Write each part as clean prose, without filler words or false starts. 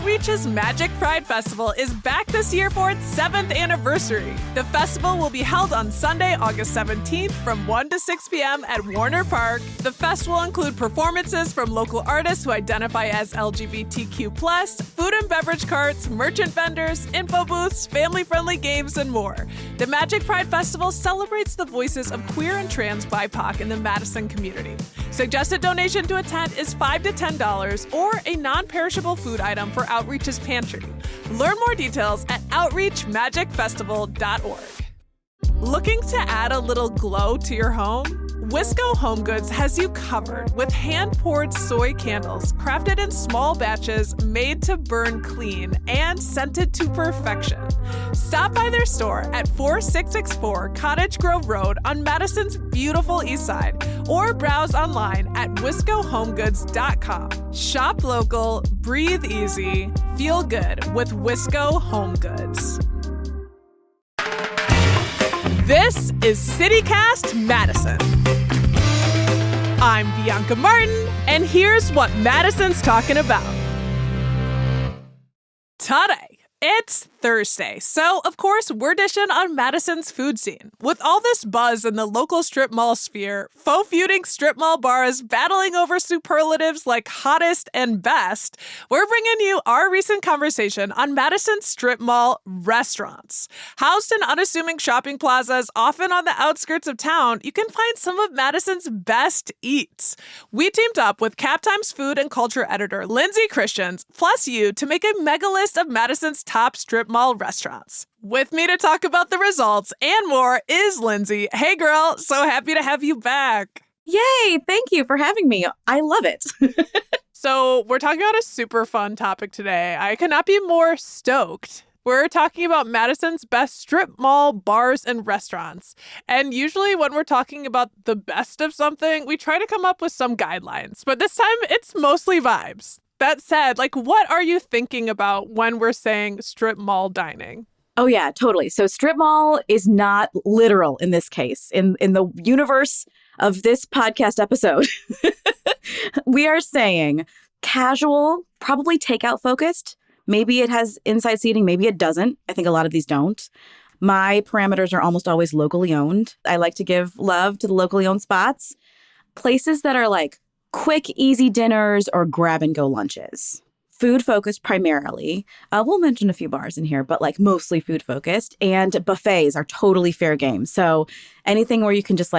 Outreach's Magic Pride Festival is back this year for its 7th anniversary. The festival will be held on Sunday, August 17th from 1 to 6 p.m. at Warner Park. The fest will include performances from local artists who identify as LGBTQ+, food and beverage carts, merchant vendors, info booths, family-friendly games, and more. The Magic Pride Festival celebrates the voices of queer and trans BIPOC in the Madison community. Suggested donation to attend is $5 to $10 or a non-perishable food item for Outreach's pantry. Learn more details at outreachmagicfestival.org. Looking to add a little glow to your home? Wisco Home Goods has you covered with hand-poured soy candles crafted in small batches, made to burn clean, and scented to perfection. Stop by their store at 4664 Cottage Grove Road on Madison's beautiful east side, or browse online at wiscohomegoods.com. Shop local, breathe easy, feel good with Wisco Home Goods. This is CityCast Madison. I'm Bianca Martin, and here's what Madison's talking about. Today, it's Thursday, so of course we're dishing on Madison's food scene. With all this buzz in the local strip mall sphere, faux feuding strip mall bars battling over superlatives like hottest and best, we're bringing you our recent conversation on Madison's strip mall restaurants. Housed in unassuming shopping plazas, often on the outskirts of town, you can find some of Madison's best eats. We teamed up with Captime's food and culture editor Lindsay Christians, plus you, to make a mega list of Madison's top strip mall restaurants. With me to talk about the results and more is Lindsay. Hey girl, so happy to have you back. Yay, thank you for having me. I love it. So we're talking about a super fun topic today. I could not be more stoked. We're talking about Madison's best strip mall bars and restaurants. And usually when we're talking about the best of something, we try to come up with some guidelines. But this time it's mostly vibes. That said, what are you thinking about when we're saying strip mall dining? Oh, yeah, totally. So strip mall is not literal in this case. In the universe of this podcast episode, we are saying casual, probably takeout focused. Maybe it has inside seating, maybe it doesn't. I think a lot of these don't. My parameters are almost always locally owned. I like to give love to the locally owned spots. Places that are quick, easy dinners or grab-and-go lunches. Food-focused primarily. We'll mention a few bars in here, but mostly food-focused. And buffets are totally fair game. So anything where you can just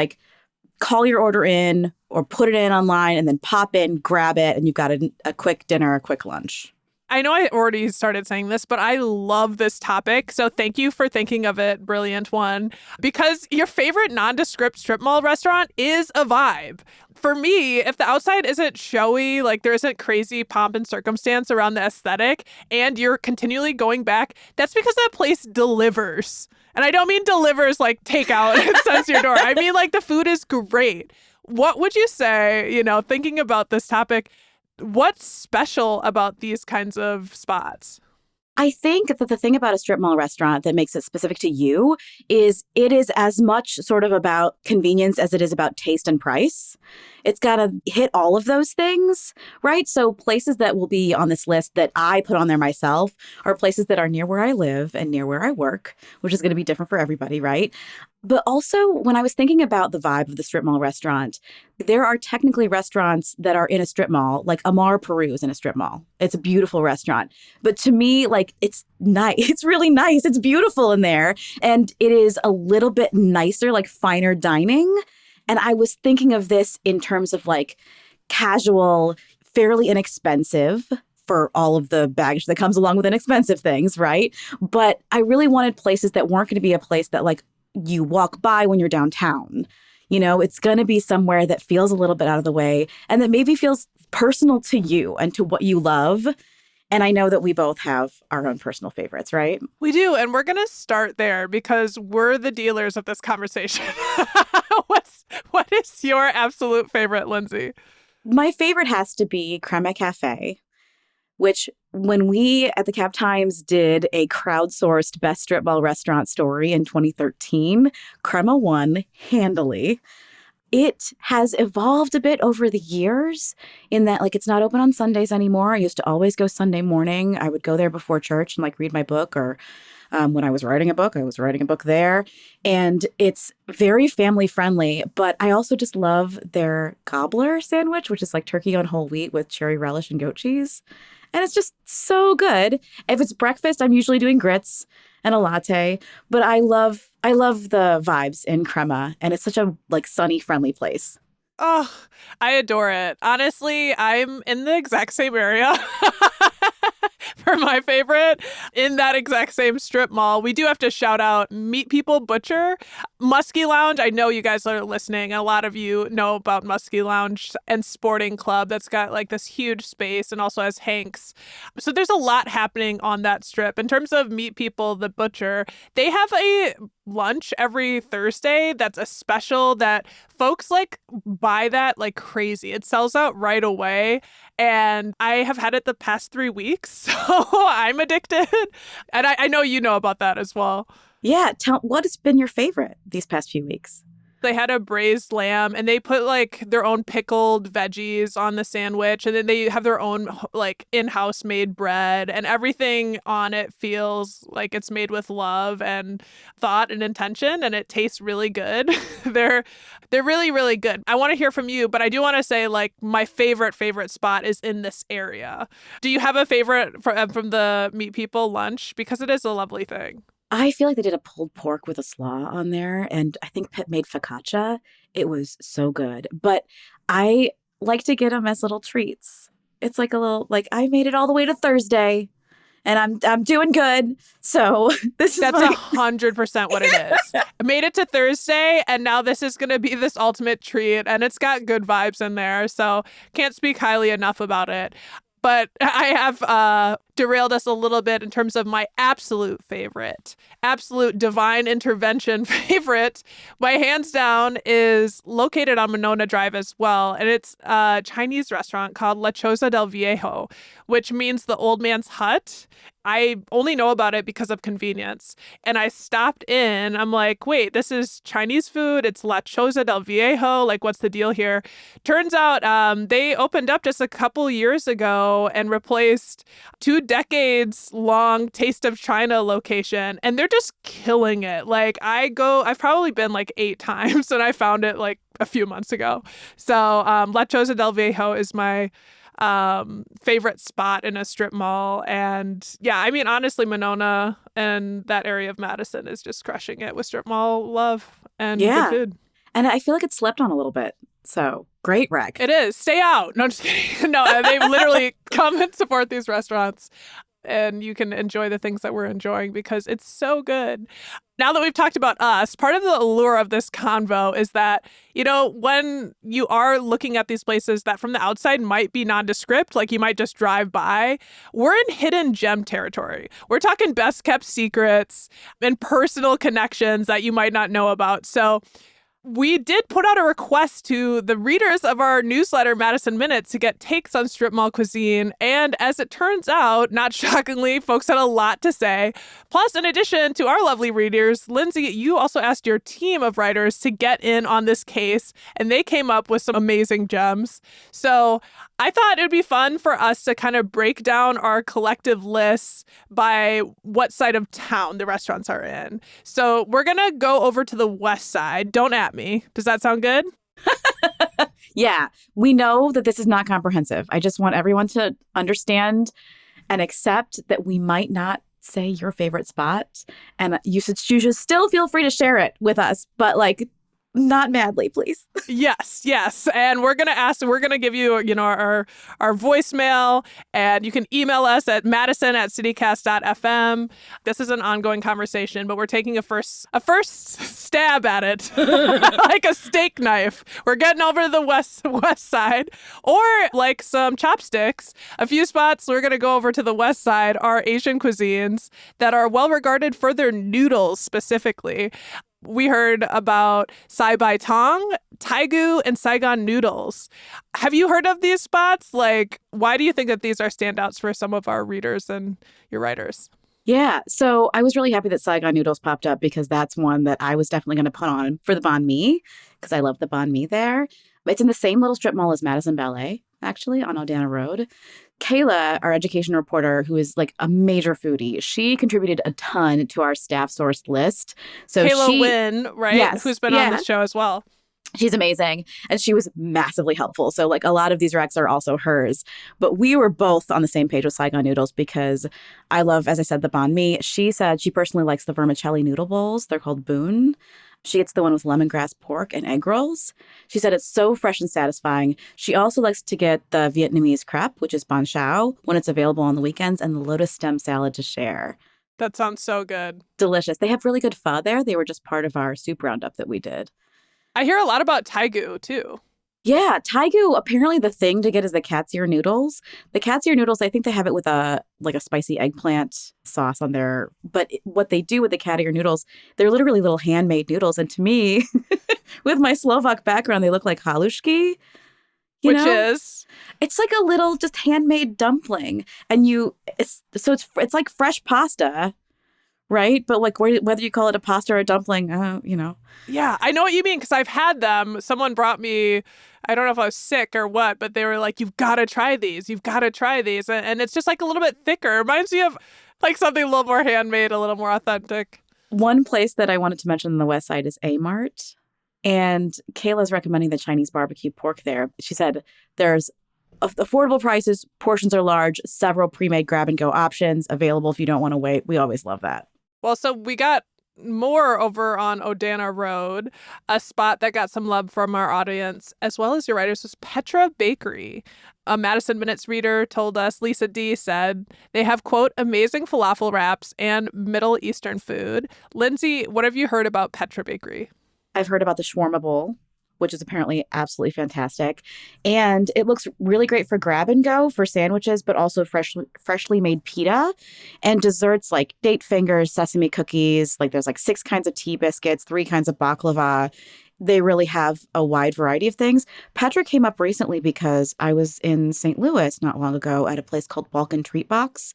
call your order in or put it in online and then pop in, grab it, and you've got a quick dinner, a quick lunch. I know I already started saying this, but I love this topic. So thank you for thinking of it. Brilliant one. Because your favorite nondescript strip mall restaurant is a vibe. For me, if the outside isn't showy, there isn't crazy pomp and circumstance around the aesthetic, and you're continually going back, that's because that place delivers. And I don't mean delivers takeout and sends to your door. I mean the food is great. What would you say, thinking about this topic, what's special about these kinds of spots? I think that the thing about a strip mall restaurant that makes it specific to you is it is as much sort of about convenience as it is about taste and price. It's got to hit all of those things, right? So places that will be on this list that I put on there myself are places that are near where I live and near where I work, which is going to be different for everybody, right? But also, when I was thinking about the vibe of the strip mall restaurant, there are technically restaurants that are in a strip mall, like Amar Peru is in a strip mall. It's a beautiful restaurant. But to me, it's nice. It's really nice. It's beautiful in there. And it is a little bit nicer, finer dining. And I was thinking of this in terms of casual, fairly inexpensive for all of the baggage that comes along with inexpensive things, right? But I really wanted places that weren't going to be a place that you walk by when you're downtown. It's going to be somewhere that feels a little bit out of the way and that maybe feels personal to you and to what you love. And I know that we both have our own personal favorites, right? We do. And we're going to start there because we're the dealers of this conversation. What is your absolute favorite, Lindsay? My favorite has to be Crema Cafe, which when we at the Cap Times did a crowdsourced best strip mall restaurant story in 2013, Crema won handily. It has evolved a bit over the years in that like it's not open on Sundays anymore. I used to always go Sunday morning. I would go there before church and like read my book or when I was writing a book, I was writing a book there. And it's very family friendly, but I also just love their cobbler sandwich, which is like turkey on whole wheat with cherry relish and goat cheese. And it's just so good. If it's breakfast, I'm usually doing grits and a latte, but I love the vibes in Crema, and it's such a like sunny, friendly place. Oh, I adore it. Honestly, I'm in the exact same area for my favorite in that exact same strip mall. We do have to shout out Meat People Butcher, Muskie Lounge. I know you guys are listening. A lot of you know about Muskie Lounge and Sporting Club that's got like this huge space and also has Hanks. So there's a lot happening on that strip. In terms of Meat People, the Butcher, they have a lunch every Thursday that's a special that folks like buy that like crazy. It sells out right away. And I have had it the past 3 weeks. So I'm addicted. And I know you know about that as well. Yeah, what has been your favorite these past few weeks? They had a braised lamb and they put like their own pickled veggies on the sandwich. And then they have their own like in-house made bread, and everything on it feels like it's made with love and thought and intention, and it tastes really good. They're really, really good. I want to hear from you, but I do want to say like my favorite spot is in this area. Do you have a favorite from the Meat People lunch? Because it is a lovely thing. I feel like they did a pulled pork with a slaw on there, and I think Pip made focaccia. It was so good. But I like to get them as little treats. It's like a little like I made it all the way to Thursday, and I'm doing good. So That's 100% what it is. I made it to Thursday, and now this is going to be this ultimate treat, and it's got good vibes in there. So can't speak highly enough about it. But I have derailed us a little bit in terms of my absolute favorite, absolute divine intervention favorite. My hands down is located on Monona Drive as well. And it's a Chinese restaurant called La Choza del Viejo, which means the old man's hut. I only know about it because of convenience. And I stopped in. I'm like, wait, this is Chinese food. It's La Choza del Viejo. Like, what's the deal here? Turns out they opened up just a couple years ago and replaced 2 decades long Taste of China location. And they're just killing it. Like, I've probably been like 8 times and I found it like a few months ago. So La Choza del Viejo is my favorite spot in a strip mall. And yeah, I mean, honestly, Monona and that area of Madison is just crushing it with strip mall love and good food. And I feel like it's slept on a little bit. So great rec. It is. Stay out. No, I'm just kidding. No, they literally come and support these restaurants. And you can enjoy the things that we're enjoying because it's so good. Now that we've talked about us, part of the allure of this convo is that, you know, when you are looking at these places that from the outside might be nondescript, like you might just drive by, we're in hidden gem territory. We're talking best kept secrets and personal connections that you might not know about. So we did put out a request to the readers of our newsletter, Madison Minute, to get takes on strip mall cuisine. And as it turns out, not shockingly, folks had a lot to say. Plus, in addition to our lovely readers, Lindsay, you also asked your team of writers to get in on this case, and they came up with some amazing gems. So I thought it would be fun for us to kind of break down our collective lists by what side of town the restaurants are in. So we're going to go over to the west side. Don't at me. Does that sound good? Yeah, we know that this is not comprehensive. I just want everyone to understand and accept that we might not say your favorite spot. And you should still feel free to share it with us, but like not madly, please. Yes. And we're going to give you, our voicemail, and you can email us at madison@citycast.fm. This is an ongoing conversation, but we're taking a first stab at it like a steak knife. We're getting over to the west side, or like some chopsticks. A few spots we're going to go over to the west side are Asian cuisines that are well regarded for their noodles specifically. We heard about Sai Bai Tong, Taigu, and Saigon noodles. Have you heard of these spots? Like, why do you think that these are standouts for some of our readers and your writers? Yeah. So I was really happy that Saigon noodles popped up because that's one that I was definitely going to put on for the banh mi because I love the banh mi there. It's in the same little strip mall as Madison Ballet, actually, on Odana Road. Kayla, our education reporter, who is like a major foodie, she contributed a ton to our staff sourced list. So Kayla Wynn, right? yes, Who's been on yeah, the show as well. she's amazing. And she was massively helpful. So, like, a lot of these recs are also hers. But we were both on the same page with Saigon noodles because I love, as I said, the banh mi. She said she personally likes the vermicelli noodle bowls. They're called Boon. She gets the one with lemongrass pork and egg rolls. She said it's so fresh and satisfying. She also likes to get the Vietnamese crepe, which is ban chao, when it's available on the weekends, and the lotus stem salad to share. That sounds so good. Delicious. They have really good pho there. They were just part of our soup roundup that we did. I hear a lot about Taigu, too. Yeah, Taigu, apparently the thing to get is the cat's ear noodles. The cat's ear noodles, I think they have it with a spicy eggplant sauce on there. But what they do with the cat ear noodles, they're literally little handmade noodles. And to me, with my Slovak background, they look like halushki. Which is? It's like a little just handmade dumpling. And it's like fresh pasta, right? But like whether you call it a pasta or a dumpling, Yeah, I know what you mean because I've had them. Someone brought me, I don't know if I was sick or what, but they were like, you've got to try these. You've got to try these. And it's just like a little bit thicker. It reminds me of like something a little more handmade, a little more authentic. One place that I wanted to mention on the West Side is A-Mart. And Kayla's recommending the Chinese barbecue pork there. She said there's affordable prices, portions are large, several pre-made grab-and-go options available if you don't want to wait. We always love that. Well, so we got more over on Odana Road, a spot that got some love from our audience, as well as your writers, was Petra Bakery. A Madison Minutes reader told us, Lisa D said, they have, quote, amazing falafel wraps and Middle Eastern food. Lindsay, what have you heard about Petra Bakery? I've heard about the shawarma bowl, which is apparently absolutely fantastic. And it looks really great for grab and go for sandwiches, but also freshly made pita and desserts like date fingers, sesame cookies. Like there's like 6 kinds of tea biscuits, 3 kinds of baklava. They really have a wide variety of things. Petra came up recently because I was in St. Louis not long ago at a place called Balkan Treat Box.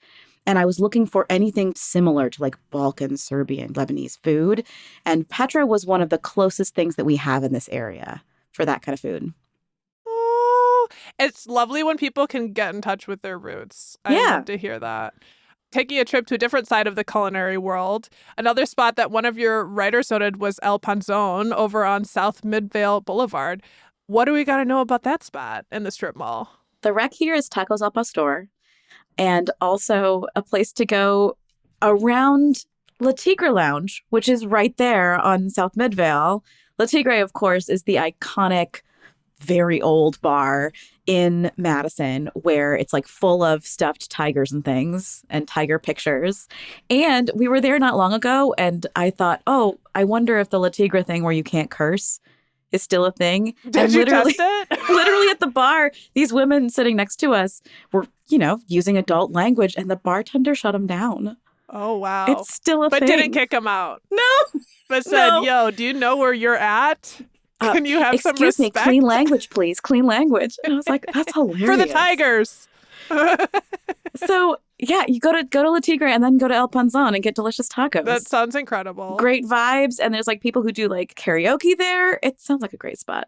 And I was looking for anything similar to like Balkan, Serbian, Lebanese food. And Petra was one of the closest things that we have in this area for that kind of food. Oh, it's lovely when people can get in touch with their roots. I love to hear that. Taking a trip to a different side of the culinary world, another spot that one of your writers noted was El Panzon over on South Midvale Boulevard. What do we got to know about that spot in the strip mall? The rec here is Tacos al Pastor. And also a place to go around La Tigre Lounge, which is right there on South Midvale. La Tigre, of course, is the iconic, very old bar in Madison where it's like full of stuffed tigers and things and tiger pictures. And we were there not long ago and I thought, oh, I wonder if the La Tigre thing where you can't curse is still a thing. Did you test it? Literally at the bar, these women sitting next to us were, using adult language and the bartender shut them down. Oh, wow. It's still a thing. But didn't kick them out. No. But said, yo, do you know where you're at? Can you have some respect? Excuse me, clean language, please. Clean language. And I was like, that's hilarious. For the tigers. So, yeah, you go to La Tigre and then go to El Panzon and get delicious tacos. That sounds incredible. Great vibes. And there's like people who do like karaoke there. It sounds like a great spot.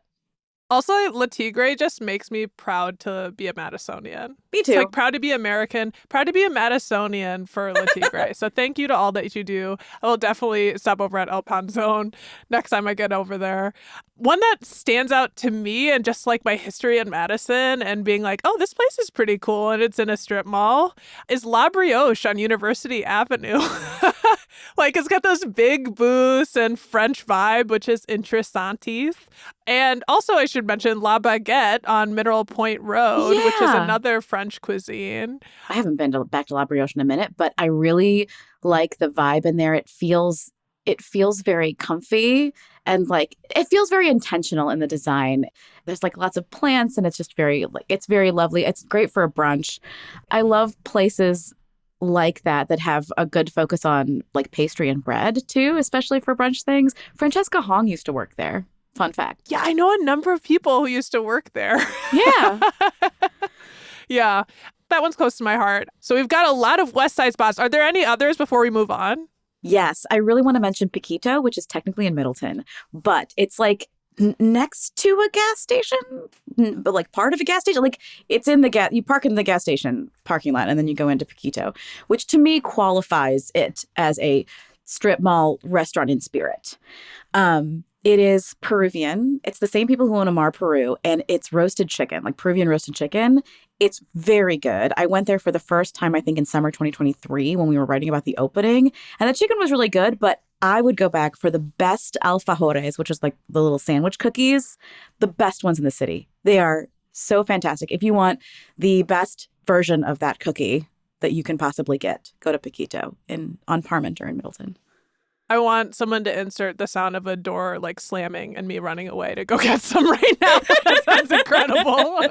Also, La Tigre just makes me proud to be a Madisonian. Me too. It's like proud to be American, proud to be a Madisonian for La Tigre. So thank you to all that you do. I will definitely stop over at El Panzon next time I get over there. One that stands out to me and just like my history in Madison and being like, oh, this place is pretty cool and it's in a strip mall is La Brioche on University Avenue. Like it's got those big booths and French vibe, which is interessantes. And also I should mention La Baguette on Mineral Point Road, which is another French cuisine. I haven't been back to La Brioche in a minute, but I really like the vibe in there. It feels very comfy and like it feels very intentional in the design. There's like lots of plants and it's just it's very lovely. It's great for a brunch. I love places like that have a good focus on like pastry and bread too, especially for brunch things. Francesca Hong used to work there. Fun fact. Yeah, I know a number of people who used to work there. Yeah. Yeah. that one's close to my heart. So we've got a lot of West Side spots. Are there any others before we move on? Yes, I really want to mention Paquito, which is technically in Middleton, but it's like next to a gas station, but like part of a gas station. Like it's in the you park in the gas station parking lot and then you go into Paquito, which to me qualifies it as a strip mall restaurant in spirit. It is Peruvian. It's the same people who own Amar Peru, and it's roasted chicken, like Peruvian roasted chicken. It's very good. I went there for the first time, I think, in summer 2023 when we were writing about the opening, and the chicken was really good, but I would go back for the best alfajores, which is like the little sandwich cookies, the best ones in the city. They are so fantastic. If you want the best version of that cookie that you can possibly get, go to Paquito on Parmenter in Middleton. I want someone to insert the sound of a door like slamming and me running away to go get some right now. That sounds incredible.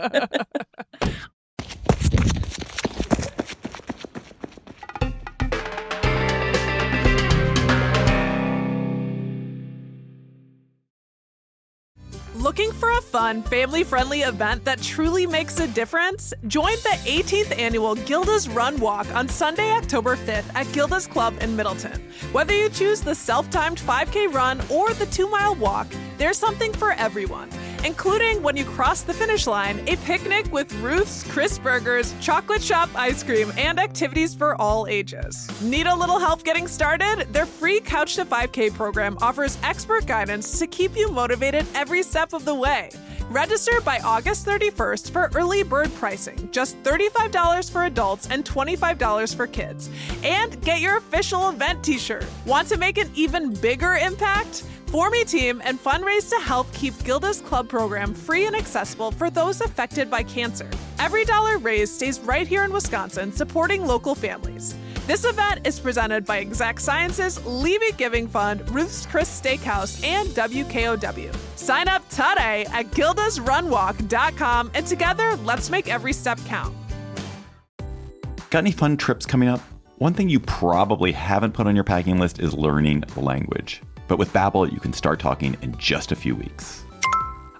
Looking for a fun, family-friendly event that truly makes a difference? Join the 18th annual Gilda's Run Walk on Sunday, October 5th at Gilda's Club in Middleton. Whether you choose the self-timed 5K run or the 2-mile walk, there's something for everyone, including when you cross the finish line, a picnic with Ruth's Chris Burgers, chocolate shop ice cream, and activities for all ages. Need a little help getting started? Their free Couch to 5K program offers expert guidance to keep you motivated every step of the way. Register by August 31st for early bird pricing, just $35 for adults and $25 for kids. And get your official event t-shirt. Want to make an even bigger impact? Form a team and fundraise to help keep Gilda's Club program free and accessible for those affected by cancer. Every dollar raised stays right here in Wisconsin, supporting local families. This event is presented by Exact Sciences, Leave It Giving Fund, Ruth's Chris Steakhouse, and WKOW. Sign up today at gildasrunwalk.com, and together, let's make every step count. Got any fun trips coming up? One thing you probably haven't put on your packing list is learning the language. But with Babbel, you can start talking in just a few weeks.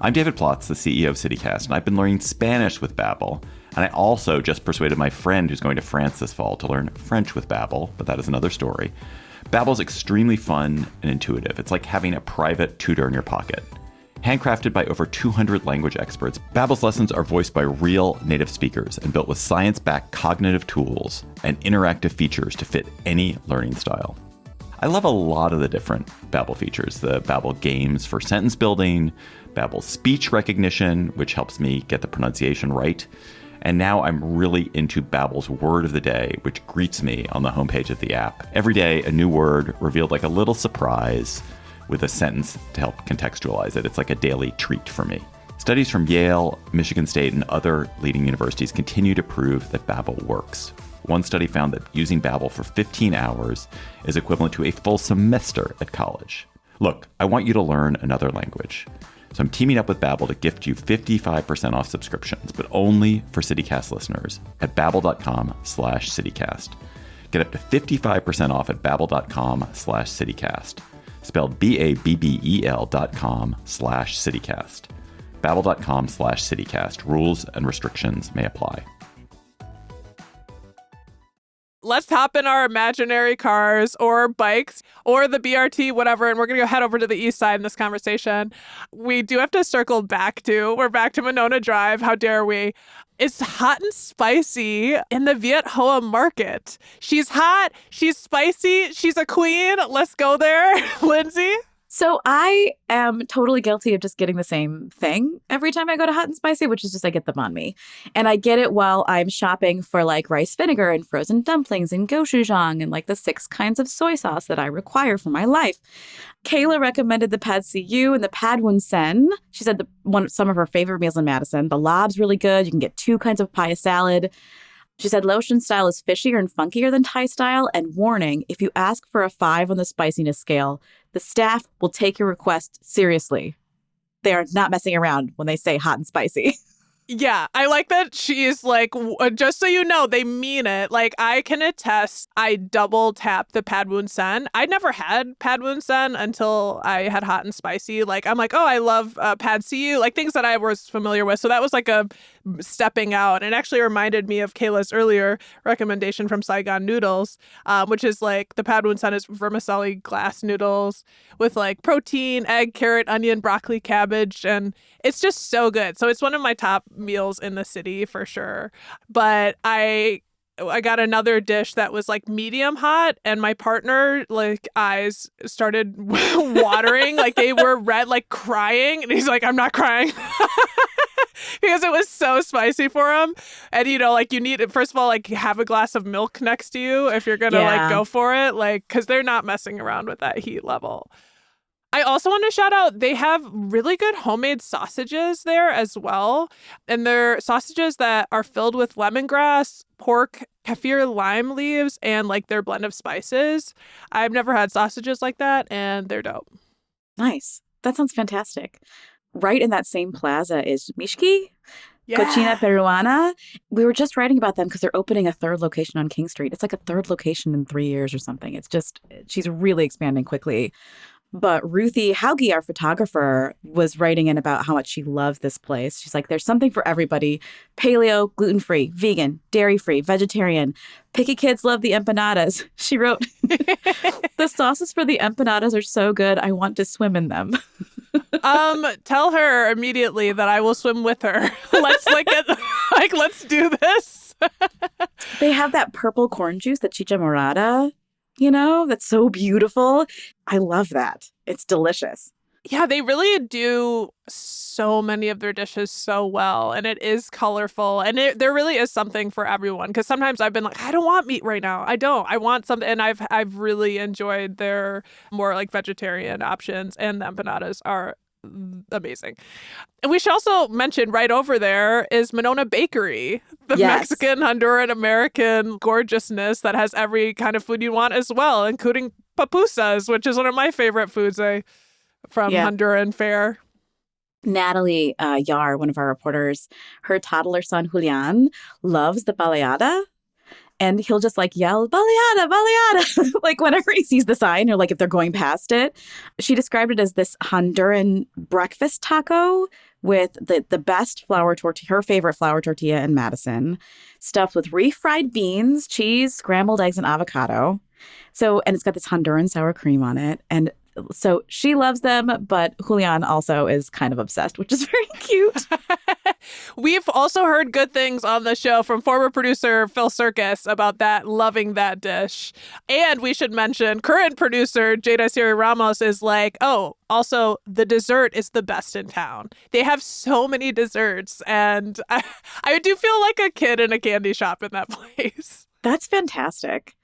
I'm David Plotz, the CEO of CityCast, and I've been learning Spanish with Babbel. And I also just persuaded my friend who's going to France this fall to learn French with Babbel, but that is another story. Babbel's extremely fun and intuitive. It's like having a private tutor in your pocket. Handcrafted by over 200 language experts, Babbel's lessons are voiced by real native speakers and built with science-backed cognitive tools and interactive features to fit any learning style. I love a lot of the different Babbel features. The Babbel games for sentence building, Babbel speech recognition, which helps me get the pronunciation right. And now I'm really into Babbel's word of the day, which greets me on the homepage of the app. Every day, a new word revealed like a little surprise with a sentence to help contextualize it. It's like a daily treat for me. Studies from Yale, Michigan State, and other leading universities continue to prove that Babbel works. One study found that using Babbel for 15 hours is equivalent to a full semester at college. Look, I want you to learn another language. So I'm teaming up with Babbel to gift you 55% off subscriptions, but only for CityCast listeners at babbel.com/CityCast. Get up to 55% off at babbel.com/CityCast. Spelled BABBEL.com/CityCast. Babbel.com/CityCast. Rules and restrictions may apply. Let's hop in our imaginary cars or bikes or the BRT, whatever, and we're going to go head over to the east side in this conversation. We do have to circle back we're back to Monona Drive. How dare we? It's hot and spicy in the Viet Hoa market. She's hot. She's spicy. She's a queen. Let's go there. Lindsay? So I am totally guilty of just getting the same thing every time I go to Hot and Spicy, which is just I get the banh mi. And I get it while I'm shopping for like rice vinegar and frozen dumplings and gochujang and like the 6 kinds of soy sauce that I require for my life. Kayla recommended the Pad See Ew and the Pad Wun Sen. She said some of her favorite meals in Madison. The lob's really good. You can get 2 kinds of paya salad. She said Laotian style is fishier and funkier than Thai style. And warning, if you ask for a 5 on the spiciness scale, the staff will take your request seriously. They are not messing around when they say hot and spicy. Yeah, I like that she's like, just so you know, they mean it. Like, I can attest, I double tap the Pad Wun Sen. I never had Pad Wun Sen until I had hot and spicy. Like, I'm like, oh, I love Pad See Ew, like things that I was familiar with. So that was like a stepping out. And it actually reminded me of Kayla's earlier recommendation from Saigon Noodles, which is like the pad wunsan is vermicelli glass noodles with like protein, egg, carrot, onion, broccoli, cabbage. And it's just so good. So it's one of my top meals in the city for sure. But I got another dish that was like medium hot, and my partner like eyes started watering, like they were red, like crying, and he's like, I'm not crying. Because it was so spicy for him. And like you need, first of all, like have a glass of milk next to you if you're gonna like go for it, like because they're not messing around with that heat level. I also want to shout out, they have really good homemade sausages there as well. And they're sausages that are filled with lemongrass, pork, kaffir lime leaves, and like their blend of spices. I've never had sausages like that, and they're dope. Nice. That sounds fantastic. Right in that same plaza is Mishki, Cocina Peruana. We were just writing about them because they're opening a third location on King Street. It's like a third location in 3 years or something. It's just, she's really expanding quickly. But Ruthie Hauge, our photographer, was writing in about how much she loves this place. She's like, there's something for everybody. Paleo, gluten-free, vegan, dairy-free, vegetarian. Picky kids love the empanadas. She wrote, the sauces for the empanadas are so good, I want to swim in them. Tell her immediately that I will swim with her. Let's let's do this. They have that purple corn juice, the chicha morada. That's so beautiful. I love that. It's delicious. Yeah, they really do so many of their dishes so well. And it is colorful. And there really is something for everyone. Because sometimes I've been like, I don't want meat right now. I don't. I want something. And I've really enjoyed their more like vegetarian options. And the empanadas are amazing. And we should also mention right over there is Monona Bakery, the Mexican, Honduran, American gorgeousness that has every kind of food you want as well, including pupusas, which is one of my favorite foods from Honduran fare. Natalie Yar, one of our reporters, her toddler son Julian loves the baleada. And he'll just like yell, baleada, baleada, like whenever he sees the sign or like if they're going past it. She described it as this Honduran breakfast taco with the best flour tortilla, her favorite flour tortilla in Madison, stuffed with refried beans, cheese, scrambled eggs, and avocado. And it's got this Honduran sour cream on it. And so she loves them, but Julian also is kind of obsessed, which is very cute. We've also heard good things on the show from former producer Phil Circus about that, loving that dish. And we should mention current producer Jada Siri Ramos is like, oh, also the dessert is the best in town. They have so many desserts. And I do feel like a kid in a candy shop in that place. That's fantastic.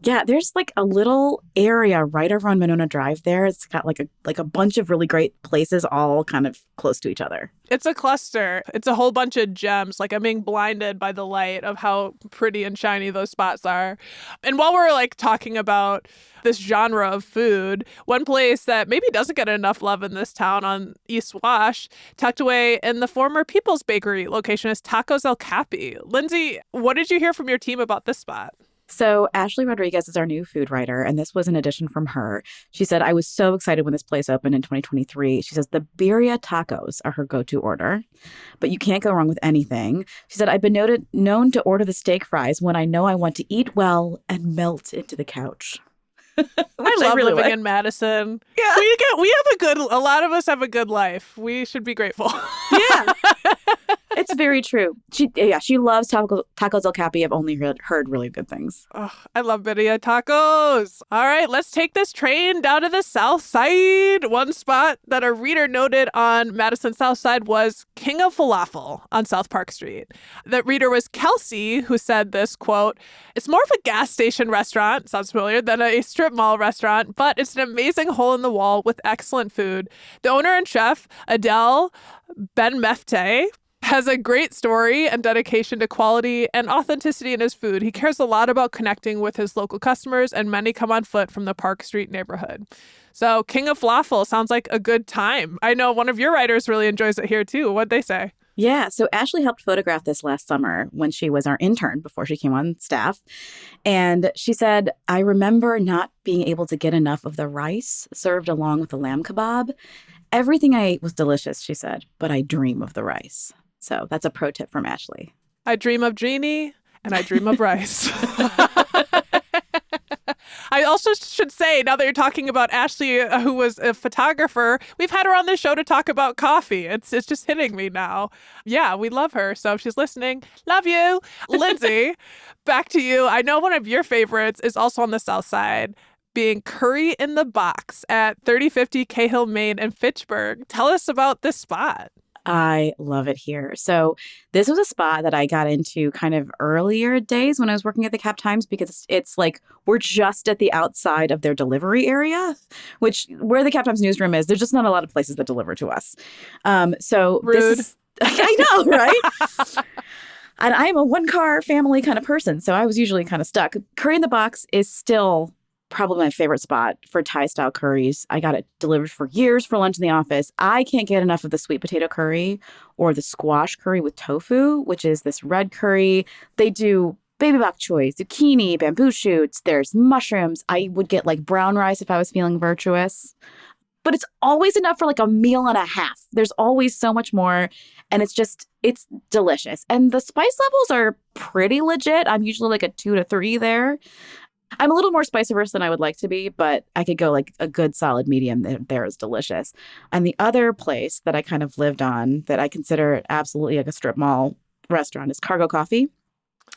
Yeah, there's like a little area right over on Monona Drive there. It's got like a bunch of really great places all kind of close to each other. It's a cluster. It's a whole bunch of gems. Like I'm being blinded by the light of how pretty and shiny those spots are. And while we're like talking about this genre of food, one place that maybe doesn't get enough love in this town on East Wash, tucked away in the former People's Bakery location, is Tacos El Capi. Lindsay, what did you hear from your team about this spot? So Ashley Rodriguez is our new food writer, and this was an addition from her. She said, I was so excited when this place opened in 2023. She says the birria tacos are her go-to order, but you can't go wrong with anything. She said, I've been known to order the steak fries when I know I want to eat well and melt into the couch. I love really living in Madison. Yeah. A lot of us have a good life. We should be grateful. Yeah. It's very true. She loves tacos El Capi. I've only heard really good things. Oh, I love birria tacos. All right, let's take this train down to the South Side. One spot that a reader noted on Madison South Side was King of Falafel on South Park Street. The reader was Kelsey, who said this, quote, it's more of a gas station restaurant, sounds familiar, than a strip mall restaurant, but it's an amazing hole in the wall with excellent food. The owner and chef, Adele Ben Mefte, has a great story and dedication to quality and authenticity in his food. He cares a lot about connecting with his local customers, and many come on foot from the Park Street neighborhood. So King of Falafel sounds like a good time. I know one of your writers really enjoys it here too. What'd they say? Yeah, so Ashley helped photograph this last summer when she was our intern before she came on staff. And she said, I remember not being able to get enough of the rice served along with the lamb kebab. Everything I ate was delicious, she said, but I dream of the rice. So that's a pro tip from Ashley. I dream of Jeannie and I dream of rice. I also should say, now that you're talking about Ashley, who was a photographer, we've had her on the show to talk about coffee. It's just hitting me now. Yeah, we love her. So if she's listening, love you. Lindsay, back to you. I know one of your favorites is also on the South Side, being Curry in the Box at 3050 Cahill, Maine in Fitchburg. Tell us about this spot. I love it here. So this was a spot that I got into kind of earlier days when I was working at the Cap Times, because it's like we're just at the outside of their delivery area, which where the Cap Times newsroom is, there's just not a lot of places that deliver to us. So Rude. This is, I know, right? And I am a one-car family kind of person, so I was usually kind of stuck. Curry in the Box is still probably my favorite spot for Thai-style curries. I got it delivered for years for lunch in the office. I can't get enough of the sweet potato curry or the squash curry with tofu, which is this red curry. They do baby bok choy, zucchini, bamboo shoots. There's mushrooms. I would get like brown rice if I was feeling virtuous. But it's always enough for like a meal and a half. There's always so much more. And it's delicious. And the spice levels are pretty legit. I'm usually like a 2 to 3 there. I'm a little more spice averse than I would like to be, but I could go like a good solid medium. There is delicious. And the other place that I kind of lived on that I consider absolutely like a strip mall restaurant is Cargo Coffee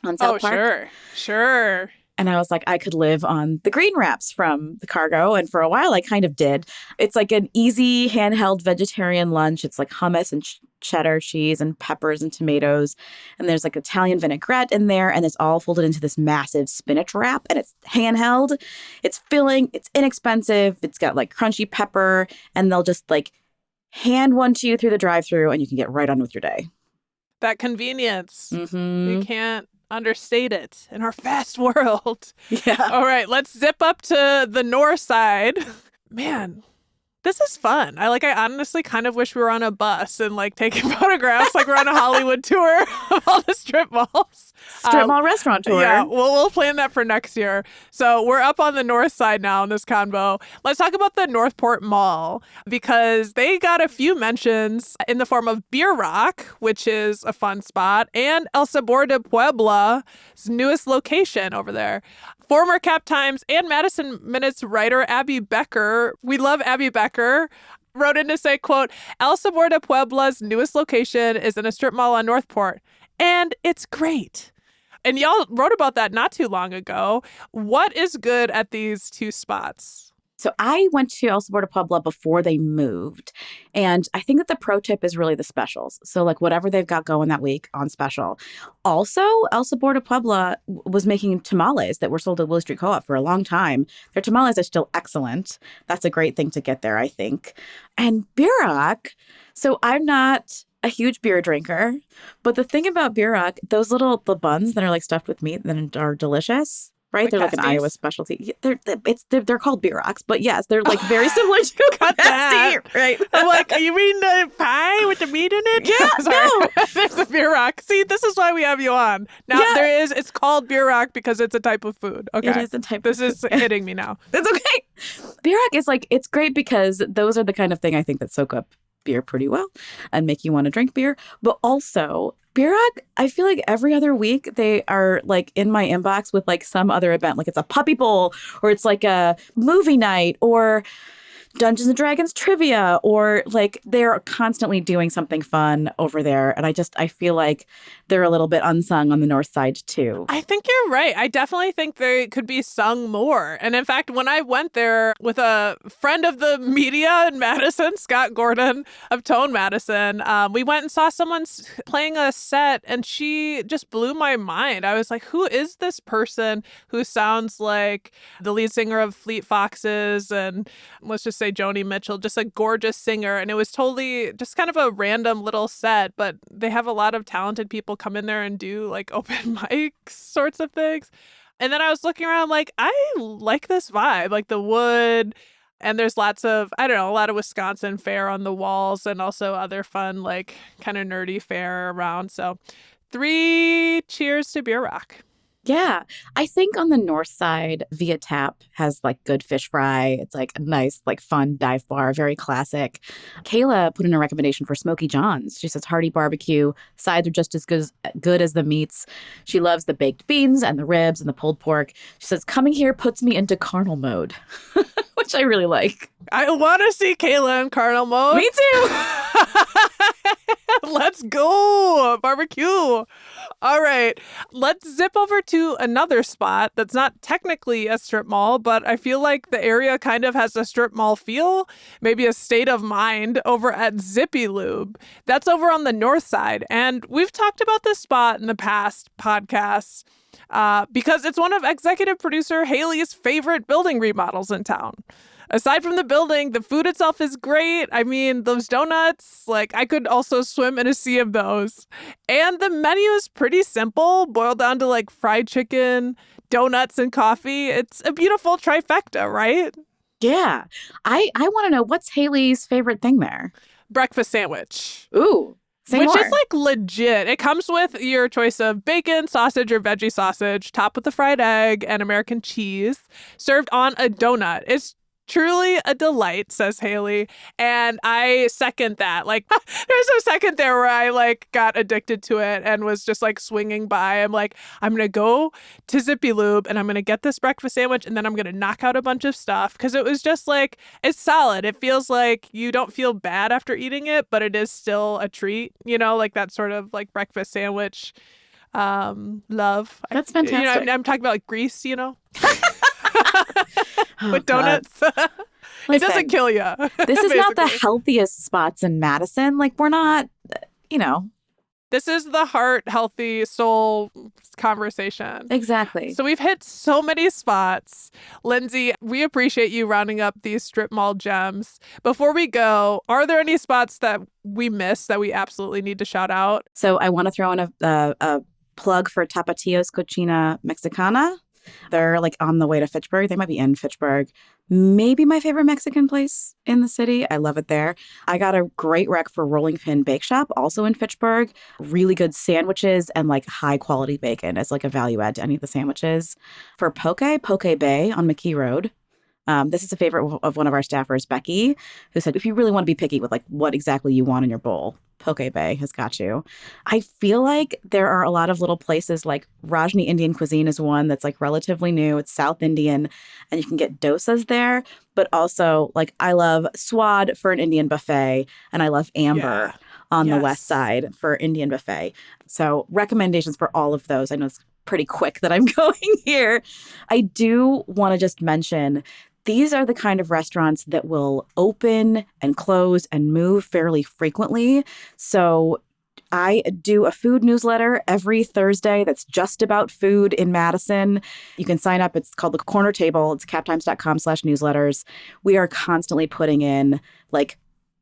on South Park. Sure. And I was like, I could live on the green wraps from the Cargo. And for a while, I kind of did. It's like an easy handheld vegetarian lunch. It's like hummus and cheddar cheese and peppers and tomatoes. And there's like Italian vinaigrette in there. And it's all folded into this massive spinach wrap. And it's handheld. It's filling. It's inexpensive. It's got like crunchy pepper. And they'll just like hand one to you through the drive-thru and you can get right on with your day. That convenience. Mm-hmm. You can't understate it in our fast world. Yeah. All right, let's zip up to the north side. Man, this is fun. I honestly kind of wish we were on a bus and like taking photographs like we're on a Hollywood tour of all the strip malls. Strip mall restaurant tour. Yeah, we'll plan that for next year. So we're up on the north side now in this convo. Let's talk about the Northport Mall because they got a few mentions in the form of Beer Rock, which is a fun spot, and El Sabor de Puebla's newest location over there. Former Cap Times and Madison Minutes writer Abby Becker, we love Abby Becker, wrote in to say, quote, El Sabor de Puebla's newest location is in a strip mall on Northport, and it's great. And y'all wrote about that not too long ago. What is good at these two spots? So I went to El Sabor de Puebla before they moved. And I think that the pro tip is really the specials. So like whatever they've got going that week on special. Also, El Sabor de Puebla was making tamales that were sold at Willow Street Co-op for a long time. Their tamales are still excellent. That's a great thing to get there, I think. And Bierock. So I'm not a huge beer drinker, but the thing about Bierock, the buns that are like stuffed with meat that are delicious. Right, like they're pasties? like an Iowa specialty. They're called beer rocks, but yes, they're like very similar to a pasty, right? I'm like, you mean the pie with the meat in it? Yeah, no. There's a beer rock. See, this is why we have you on. Now Yeah. It's called beer rock because it's a type of food. Okay, It is a type. This is hitting me now. That's okay. Beer rock is like it's great because those are the kind of thing I think that soak up beer pretty well and make you want to drink beer, but also. Bierock, I feel like every other week they are like in my inbox with like some other event, like it's a puppy bowl or it's like a movie night or Dungeons and Dragons trivia or like they're constantly doing something fun over there. And I feel like they're a little bit unsung on the north side too. I think you're right. I definitely think they could be sung more. And in fact, when I went there with a friend of the media in Madison, Scott Gordon of Tone Madison, we went and saw someone playing a set and she just blew my mind. I was like, who is this person who sounds like the lead singer of Fleet Foxes and let's just say Joni Mitchell, just a gorgeous singer. And it was totally just kind of a random little set, but they have a lot of talented people come in there and do like open mic sorts of things. And then I was looking around like, I like this vibe, like the wood. And there's lots of, I don't know, a lot of Wisconsin fare on the walls and also other fun, like kind of nerdy fare around. So 3 cheers to Beer Rock. Yeah. I think on the north side, Via Tap has like good fish fry. It's like a nice, like fun dive bar, very classic. Kayla put in a recommendation for Smoky John's. She says hearty barbecue. Sides are just as good as the meats. She loves the baked beans and the ribs and the pulled pork. She says coming here puts me into carnal mode, which I really like. I want to see Kayla in carnal mode. Me too. Let's go. Barbecue. All right. Let's zip over to another spot that's not technically a strip mall, but I feel like the area kind of has a strip mall feel, maybe a state of mind over at Zippy Lube. That's over on the north side. And we've talked about this spot in the past podcasts because it's one of executive producer Haley's favorite building remodels in town. Aside from the building, the food itself is great. I mean, those donuts, like I could also swim in a sea of those. And the menu is pretty simple, boiled down to like fried chicken, donuts, and coffee. It's a beautiful trifecta, right? Yeah. I want to know, what's Haley's favorite thing there? Breakfast sandwich. Ooh. Say Which more. is like legit. It comes with your choice of bacon, sausage, or veggie sausage, topped with a fried egg and American cheese, served on a donut. It's truly a delight, says Haley. And I second that. Like, there's a second there where I like got addicted to it and was just like swinging by. I'm like, I'm going to go to Zippy Lube and I'm going to get this breakfast sandwich and then I'm going to knock out a bunch of stuff. Because it was just like, it's solid. It feels like you don't feel bad after eating it, but it is still a treat, you know, like that sort of like breakfast sandwich love. That's fantastic. You know, I'm talking about like grease, you know? Oh, with donuts. It doesn't kill you. This is not the healthiest spots in Madison. Like, we're not, you know. This is the heart, healthy soul conversation. Exactly. So we've hit so many spots. Lindsay, we appreciate you rounding up these strip mall gems. Before we go, are there any spots that we missed that we absolutely need to shout out? So I want to throw in a plug for Tapatios Cocina Mexicana. They're like on the way to Fitchburg. They might be in Fitchburg. Maybe my favorite Mexican place in the city. I love it there. I got a great rec for Rolling Pin Bake Shop, also in Fitchburg. Really good sandwiches and like high quality bacon as like a value add to any of the sandwiches. For Poke Bay on McKee Road. This is a favorite of one of our staffers, Becky, who said, if you really want to be picky with like what exactly you want in your bowl, Poke Bay has got you. I feel like there are a lot of little places like Rajni Indian Cuisine is one that's like relatively new. It's South Indian and you can get dosas there. But also like I love Swad for an Indian buffet and I love Amber on the west side for Indian buffet. So recommendations for all of those. I know it's pretty quick that I'm going here. I do want to just mention these are the kind of restaurants that will open and close and move fairly frequently. So I do a food newsletter every Thursday that's just about food in Madison. You can sign up. It's called The Corner Table. It's captimes.com/newsletters. We are constantly putting in like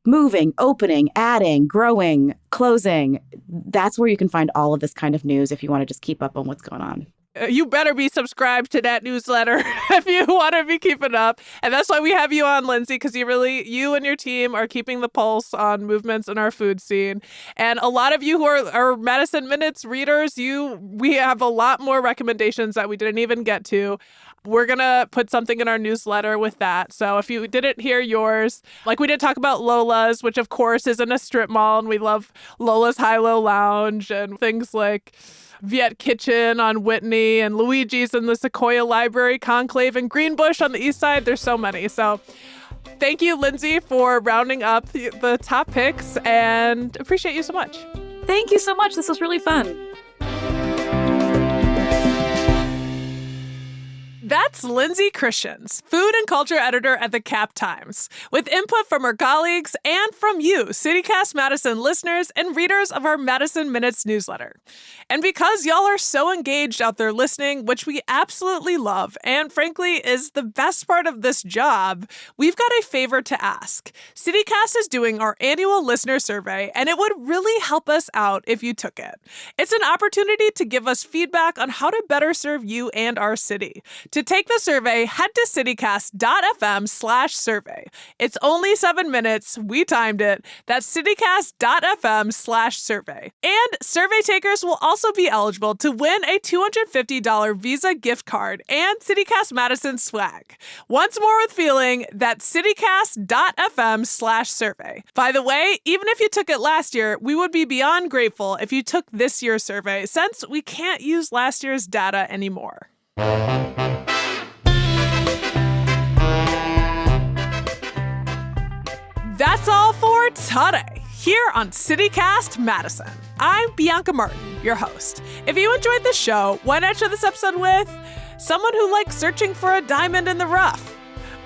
moving, opening, adding, growing, closing. That's where you can find all of this kind of news if you want to just keep up on what's going on. You better be subscribed to that newsletter if you want to be keeping up. And that's why we have you on, Lindsay, because you and your team are keeping the pulse on movements in our food scene. And a lot of you who are Madison Minutes readers, we have a lot more recommendations that we didn't even get to. We're going to put something in our newsletter with that. So if you didn't hear yours, like we did talk about Lola's, which of course is in a strip mall, and we love Lola's High-Low Lounge and things like Viet Kitchen on Whitney and Luigi's in the Sequoia Library Conclave and Greenbush on the east side. There's so many. So thank you, Lindsay, for rounding up the top picks and appreciate you so much. Thank you so much. This was really fun. That's Lindsay Christians, food and culture editor at the Cap Times, with input from her colleagues and from you, CityCast Madison listeners and readers of our Madison Minutes newsletter. And because y'all are so engaged out there listening, which we absolutely love, and frankly is the best part of this job, we've got a favor to ask. CityCast is doing our annual listener survey, and it would really help us out if you took it. It's an opportunity to give us feedback on how to better serve you and our city. To To take the survey, head to citycast.fm/survey. It's only 7 minutes. We timed it. That's citycast.fm/survey. And survey takers will also be eligible to win a $250 Visa gift card and CityCast Madison swag. Once more with feeling, that's citycast.fm/survey. By the way, even if you took it last year, we would be beyond grateful if you took this year's survey, since we can't use last year's data anymore. That's all for today, here on CityCast Madison. I'm Bianca Martin, your host. If you enjoyed the show, why not share this episode with someone who likes searching for a diamond in the rough?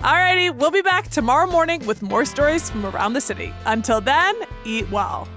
Alrighty, we'll be back tomorrow morning with more stories from around the city. Until then, eat well.